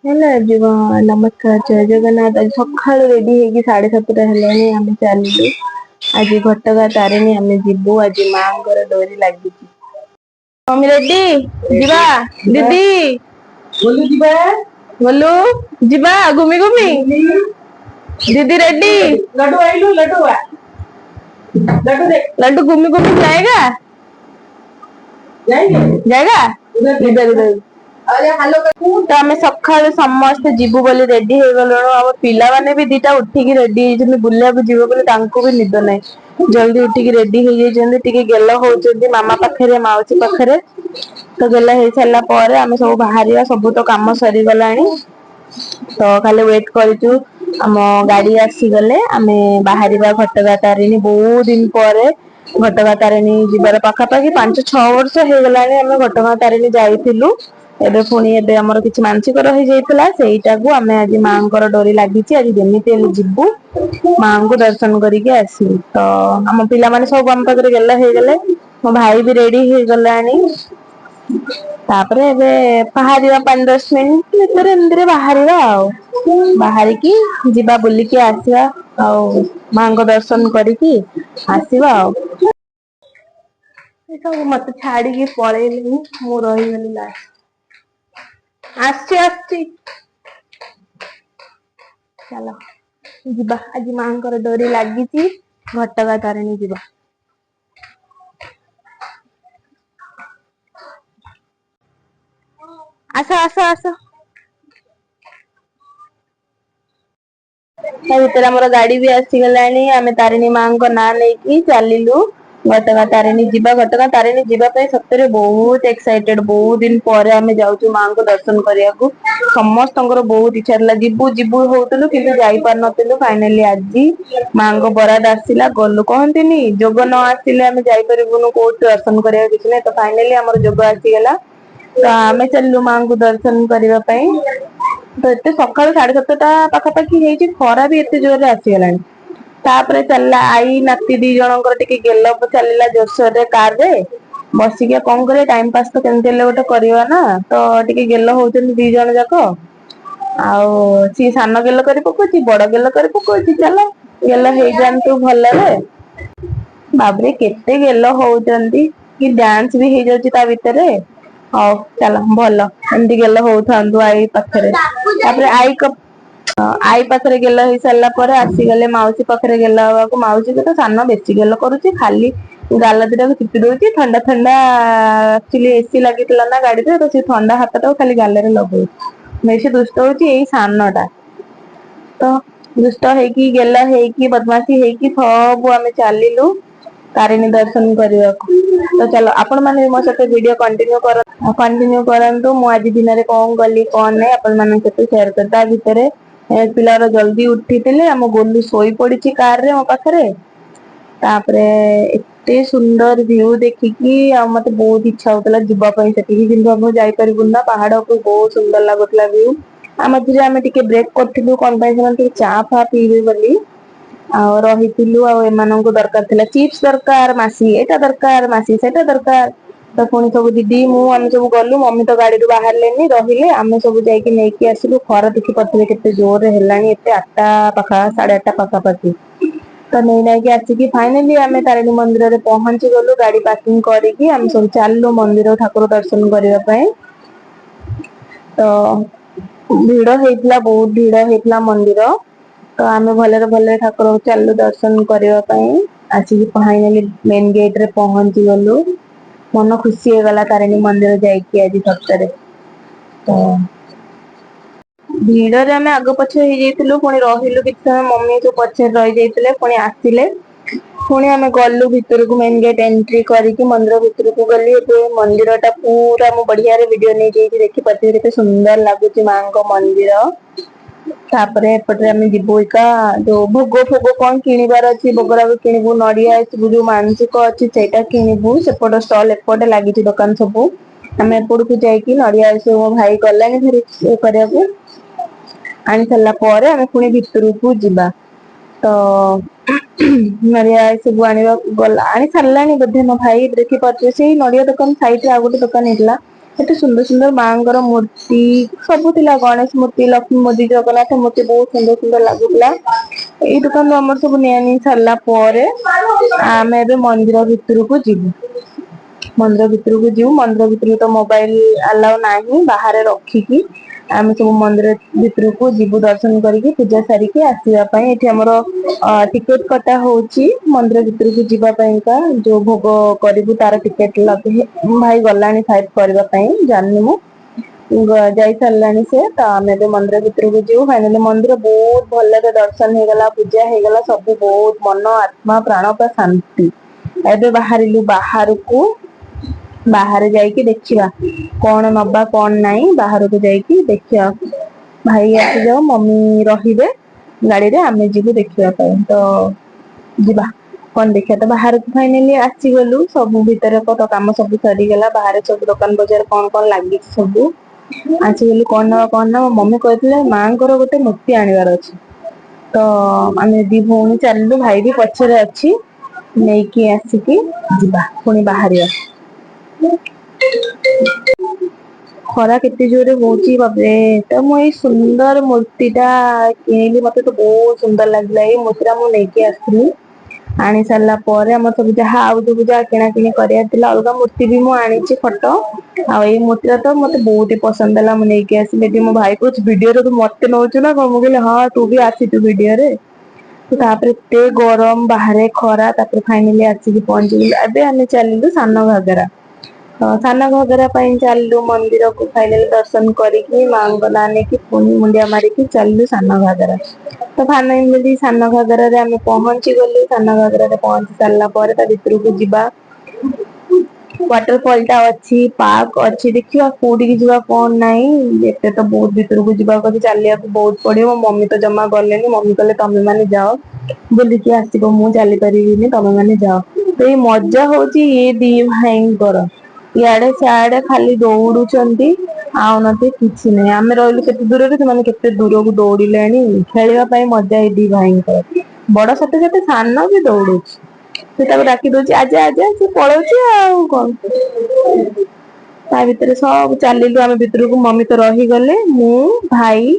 Hello everyone, नमस्कार, जय जगन्नाथ। आज सकाळु रेडी हेगी 7:30 हेलानी आमे चलिलु। आज घटगा तारिणी आमे जिबु। आज मांकर डोरी लागी। मम्मी रेडी जिबा दीदी बोलू जिबा बोलू जिबा घूमी घूमी दीदी रेडी लड्डू आइलु लड्डू लड्डू दे लड्डू घूमी घूमी जाएगा जाएगा जाएगा इधर इधर तो आम सका समस्ते जीवु बोली रेडी हो गलु। आम पिला माने भी दीटा उठिकी रेडी होइछन बुलिया जीव बोली तांको भी निद नै। जल्दी उठिकी रेडी हो जाइछन टिके गेल होउछन मामा पाखरे माउसी पाखरे। तो गेल हो सारा पर आम सब बाहर सब तो काम सरी गलानी। तो खाली वेट करूँ आम गाड़ी आसीगले आम बाहर घटगा तारिणी बहुत दिन पर घटगा तारिणी जीवार पाखापाखि 5-6 वर्ष हो गला आम घटगा तारिणी जाइलु। एबे पुणी एबे हमर किछि मानसिक रहि जाइतला सेइटा को आमे आज मांकर डोरी लागिछि। आज जेमिति एले जिबु मां को दर्शन करिके आसी। तो हम पिला माने सब हम पाखरे गेला हे गेले। मो भाई भी रेडी हे गलानी। तापरे एबे बाहरिया 5-10 मिनिट भीतर एंदरे बाहरिया बाहर की जिबा बुली के आसीबा आ मां को दर्शन करिकी आसीबा। सब मत छाड़ी के पळेली मु रही गली लास्ट आसी आसी चलो जिबा। आज मांकर डोरी लागिची घटगा तारिणी जिबा। आस आस आस भीतर हमर गाड़ी भी आसी गलानी। आमे तारिणी मां को ना लेकी चलिलु घटगा तारिणी जिबा। घटगा तारिणी जिबा पे सत्तरे बहुत एक्साइटेड। बहुत दिन पर आमे जाउछु मां को दर्शन करिया को। समस्तंकर बहुत इच्छा थला जिबु जिबु होतलु किंतु जाई पार नतलु। फाइनली आज मां को बराद आसीला गलु कहंतिनी जोग न आसीले आमे जाई परिबुनु को दर्शन करिया किछ नै। तो फाइनली हमर जोग आसी गेला। तो आमे चललु मां को दर्शन करिवा पई। तो एते सकाळ 7:30 पाखापाखि हेची खरा भी एते जोर रे आसी गलानी। तापरे चलला आई नाती दी जनकर टिके गेलो चलला जोरसोर रे कार रे बसिके कोन करे टाइम पास तो केनते ले गोटे करबा ना। तो टिके गेलो होचन दी जन जाको आउ सी सान गेलो करी पकोची बड़ गेलो करी पकोची। चलो गेलो हे जानतु भले रे बाबरे केते गेलो होचंती कि डांस भी हे जाउची ता भीतरे। हौ चलो भलो एंदी गेलो होथांतु आई पाखरे। तापरे आई पाखरे गेलो हे सारला पर आसी गले माउसी पाखरे गेला को माउसी के तो सानो बेसी गेलो करूची खाली गाल दिटा को चिपी दोची ठंडा ठंडा। एक्चुअली एसी लागितला ना गाड़ी रे तो से ठंडा हातटा खाली गाल रे लगौ बेसी दुष्ट होची एई सानोटा। तो दुष्ट हेकी गेला हेकी बदमाशी हेकी सब आमे चालिलु तारिणी दर्शन करिया को। तो चलो आपण माने मो साथे वीडियो कंटिन्यू करंतु। मु आज दिन रे कोन गली कोन नै आपण माने साथे शेयर करता। भीतरे पिलार जल्दी उठितिले हम गोलू सोई पड़ीची कार रे मो पाखरे। तापरे एते सुंदर व्यू देखिकी आ मते बहुत इच्छा होतला जिबा पई सेठी किंतु हम जाई परिबुन ना। पहाड़ को बहुत सुंदर लागतला व्यू। आ मझिरे आमे टिके ब्रेक करथिलु कोन पई से चा फा पीबे बोली आ रहितिलु। आ एमानंको दरकार थिला चिप्स दरकार मासी एटा दरकार मासी सेटा दरकार। तो पुणी सब दीदी मु आमे सब गलु मम्मी तो गाड़ी रु बाहरलेनी रहिले आमे सब जाईकी नेकी आसिलु। खरा देखि पथिले केते जोर रे हेलानी एते 8टा पाखा 8:30 पाखा पाखी। तो नहीं नहीं कि आछि कि फाइनली आमे तारिणी मंदिर रे पहुंची गलु गाड़ी पार्किंग करिकी आमे सब चाललु मंदिर ठाकुर दर्शन करिवा पई। तो भीड़ हेतला बहुत भीड़ हेतला मंदिर। तो आमे भले भले ठाकुर चाललु दर्शन करिवा पई आछि कि फाइनली मेन गेट रे पहुंची गलु। मन खुशी हो गला तारिणी मंदिर जाईकी आज सप्ताहे। तो भीड़ रे आमे आगो पछ हे जेतिलु पुणी रहिलु कि समय मम्मी जो पछे रहि जेतिले पुणी आसिले। पुणी आमे गलु भीतर को मेन गेट एंट्री करिकी मंदिर भीतर को गली। ए मंदिरटा पूरा मु बढ़िया रे वीडियो नै जेकी देखि पति केते सुंदर लागुची मां को मंदिर। तापरे एपटे आमे जिबुइका जो भोग फोग कोन किनिबार अछि भोगरा किनिबु नडिया जो मानसिक अछि सेटा किनिबु। सेपट स्टॉल एपटे लागिची दुकान सब आमे एपड़ को जाईकी नडिया से मो भाई गलानी फिर ए करिया को आनि सारला परे आमे पुणी भीतर को जिबा। तो नडिया सब आनिबा गला आनि सारलानी बधे मो भाई देखि पछे से नडिया दुकान साइड रे आ गोटे दुकान हेतला एते सुंदर सुंदर मांगर मूर्ति सब थिला गणेश मूर्ति लक्ष्मी मूर्ति जगन्नाथ मूर्ति बहुत सुंदर सुंदर लागुला एई दुकान हमर सब नियानी सरला परे आमे बे मंदिर भितर को जीवु मंदिर भितर को जीवु मंदिर भितर तो मोबाइल अलाउ नाही बाहर रखिकी आमे सब मंदिर भितर को जीवु दर्शन करके पूजा सारिके आसीबा पई एठी हमर टिकट कटा होची मंदिर भितर को जीवा पई का जो भोग करिवु तार टिकट लगे भाई गलानी फाइट करबा पई जाननी मु जाई सारलानी से तो आमे बे मंदिर भितर को जीवु फाइनली मंदिर बहुत भले दर्शन हे गला पूजा हे गला सब बहुत मन आत्मा प्राण का शांति एबे बाहरिलु बाहर को बाहर जाइए देखिया कौन नबा कौन नहीं बाहर को जाइए देखिया भाई आसी जाओ मम्मी रहिबे गाड़ी रे आमे जीवु देखिया तो जीवा कौन देखिया तो बाहर को फाइनली आसी गलु सब भीतर तो काम सब सरी गला बाहर सब दुकान बाजार कौन कौन लगी सब आसी गलु कौन ना मम्मी कहते माँ गोटे मूर्ति आनिबार अछि तो आमे दी भौणी चललु भाई भी पछरे अछि नहीं कि आसिकी जीवा पुणी बाहरिया खरा केते जोरे होची बाबे तो मु सुंदर मूर्तिटा किनिली मते तो बहुत सुंदर लागला ए मूर्तिरा मु लेके आस्थिली आनी सारला परे हम सब जहा आउ जो पूजा किना किनी करिया थिला अलगा मूर्ति भी मु आनीची फोटो आ ए मूर्तिरा तो मते बहुत ही पसंद आला मु लेके आसिले दी मो भाई कुछ वीडियो रे तो मते नोचु ना मु कहले हां तू भी आसी तू वीडियो रे तो तापर ते गरम बाहर खरा तापर फाइनली आसी पहुंच गई अबे आमे चलिलु सानो घागरा साना घागरा पई चललु मंदिर को फाइनल दर्शन करिकी मांग नाने की पुनी मुंडिया मारी की चललु साना घागरा तो फाइनली साना घागरा रे आमे पहुंची गलु साना घागरा रे पहुंची सारला परे ता भितर को जिबा वाटरफॉल टा अच्छी पार्क अच्छी देखियो कोडी की जीवा कोन नहीं एते तो बहुत भीतर को जीवा को चलिया को बहुत पड़ियो मम्मी तो जमा गलेनी मम्मी कहले तमे माने जाओ बोली कि आसीबो मु चली परिबिनी तमे माने जाओ तो ये मजा होची ये दी भाईंकर इाड़े सियाड़े खाली दौड़ुचंती आउ नते किछि नै आमे रहलु केते दूर रे से माने केते दूर को दौड़िलेनी खेलिबा पई मजा ए दी भाईंकर बड़ सते सते सानो भी दौड़ुची से ताको डाकी दोची आजा आजा से पळौची आउ कोन ता भीतर सब चलिलु आमे भीतर को मम्मी तो रही गले मु भाई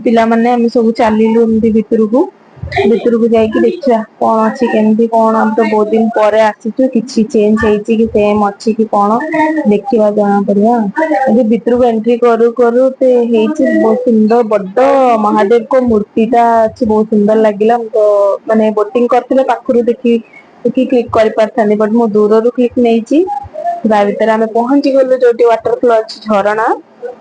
पिला माने आमे सब चलिलु एमती भीतर को जाइकी देखिया कौन अच्छी केमती कौन हम तो बहुत दिन पर आसीचु किछि चेंज हेची कि सेम अच्छी कि कौन देखिवा जाना पड़िया ए भीतर को एंट्री करू करू ते हेची बहुत सुंदर बड्ड महादेव को मूर्तिटा अच्छी बहुत सुंदर लागिला तो माने बोटिंग करथिले पाखरु देखि कि क्लिक कर पारथानी बट मो दूर रू क्लिक नेची ता भीतर आमे पहुंची गलु जोटी वाटरफॉल अछि झरणा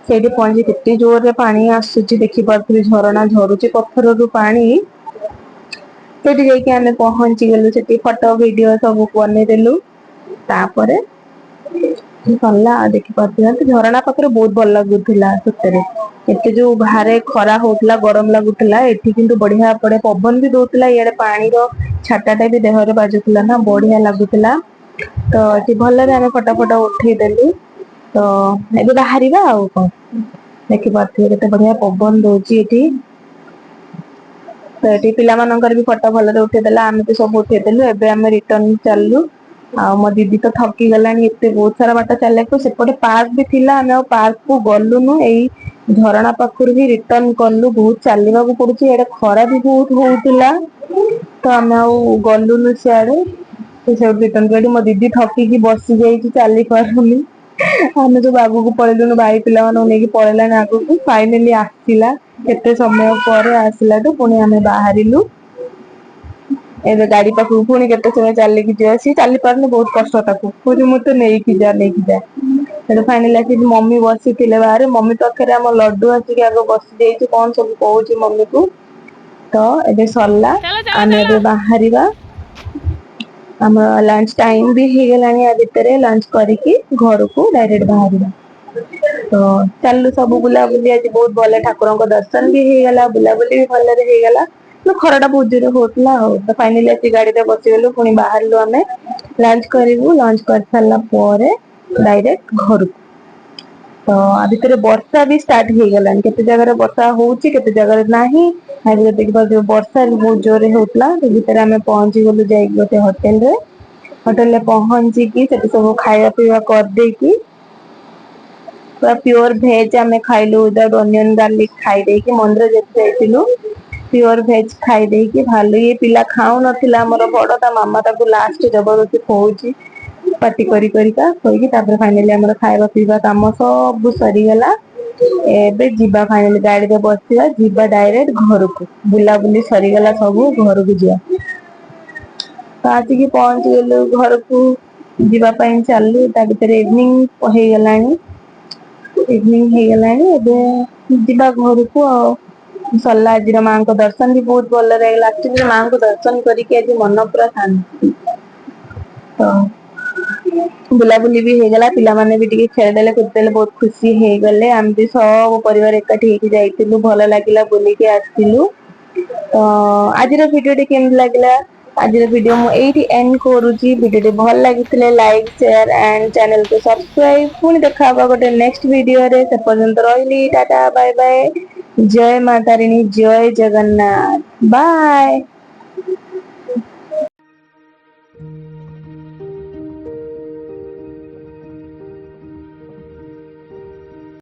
सेठी पहुंची केते जोर रे पानी आसुची देखि पारथि झरणा झरुची पत्थर रू पानी सेठी जाइके आमे पहुंची गलु सेठी फोटो वीडियो सब बने देलु तापरे सल्ला देखि पारथि झरणा पाखरे बहुत भल लागुथिला सतरे एते जो बाहरे खरा होतला गरम लागुथिला एठी किंतु बढ़िया पड़े पवन भी दोतला याडे पानी रो छाटाटा भी देह रे बाजुथिला ना बढ़िया लागुथिला तो एठी भल रे आमे फोटो फोटो उठेई देलु तो एबे बाहरिबा आउ कोन देखि पारथि केते बढ़िया पवन दोची एठी तो एठी पिला मानकर भी फोटो भल रे उठेई देला आमे तो सब उठेई देलु एबे आमे रिटर्न चललु आ मो दीदी तो थकी गलानी एते बहुत सारा बाटा चले को सेपटे पार्क भी थिला आमे पार्क को गलुनु एई झरणा पाखरु भी रिटर्न करलु बहुत चलवा को पड़ुची एडे खरा भी बहुत होउतिला तो आमे गलुनु सियाडे तो से रिटर्न कर मो दीदी थकी की बसी जाई चली पारुनी आमे जो बाबू को पळेलुनु भाई पिला मानु नेकी पळेलानी आगु को फाइनली आसीला केते समय पर आसीला तो पुणी आमे बाहरिलु एबे गाड़ी पाखु पुणी केते समय चली की जेसी चली पारने बहुत कष्ट ताकू पुरी मते नेकी जा सेटा फाइनली आसी मम्मी बसी थिले बाहर मम्मी पाखरे हम लड्डू आसी के आगो बसी देइची कोन सब कहूची मम्मी को तो एबे सरला आमे एबे बाहरिबा हम लंच टाइम भी हे गलानी आ भितरे लंच करिकी घर को डायरेक्ट बाहरिबा तो चलु सब बुला बुली आज बहुत भले ठाकुरों को दर्शन भी हे गला बुला बुली भी भले रे हे गला तो खराटा बहुत जोर होतला हो तो फाइनली आसी गाड़ी रे बसी गेलु पुणी बाहरलु आमे लंच करिवु लंच कर सारला परे डायरेक्ट घर तो आ भितरे वर्षा भी स्टार्ट हे गलानी केते जगह रे वर्षा होउची केते जगह रे नाही आज देखबा जो वर्षा बहुत जोर होतला तो भितरे आमे पहुंची गेलु जाई गोटे होटल रे पहुंची की सेठी सब खाया पीवा कर दे की पूरा प्योर भेज आम खाइलु विदाउट अनियन गार्लिक खाई दे कि मंदिर जाइलु प्योर भेज खाई दे कि भालु ये पिला खाऊ नथिला मोर बड़ ता मामा ताको लास्ट जबरदस्ती खोउची पार्टी करी करिका होइकी तापर फाइनली हमर खाଇବା पीवा काम सब सरी गला एबे जीवा फाइनली गाड़ी रे बसिवा जीवा डायरेक्ट घर को बुला बुली सरी गला सब घर को जिया तो आसी की पहुंच गेलु घर को जीवा पई चालू ता भीतर इवनिंग हो गलानी इवनिंग हो गलानी एबे जीवा घर को सरला आज मां को दर्शन भी बहुत भल रहा एक्चुअली मां को दर्शन करके आज मन पूरा शांति तो बुलाबुली भी हो गला पिला माने भी टिके खेलदेले कुदेले बहुत खुशी हो गले आम भी सब परिवार एकाठी होके जाइतिलु भल लागिला बुली के आसिलु तो आज वीडियो टी केम लागला आज वीडियो मु एठी एंड करूची वीडियो टी भल लागितले लाइक शेयर एंड चैनल को सब्सक्राइब पुनी देखाबा गोटे नेक्स्ट वीडियो रे से पर्यंत रहिली टाटा बाय बाय जय माता रानी जय जगन्नाथ बाय।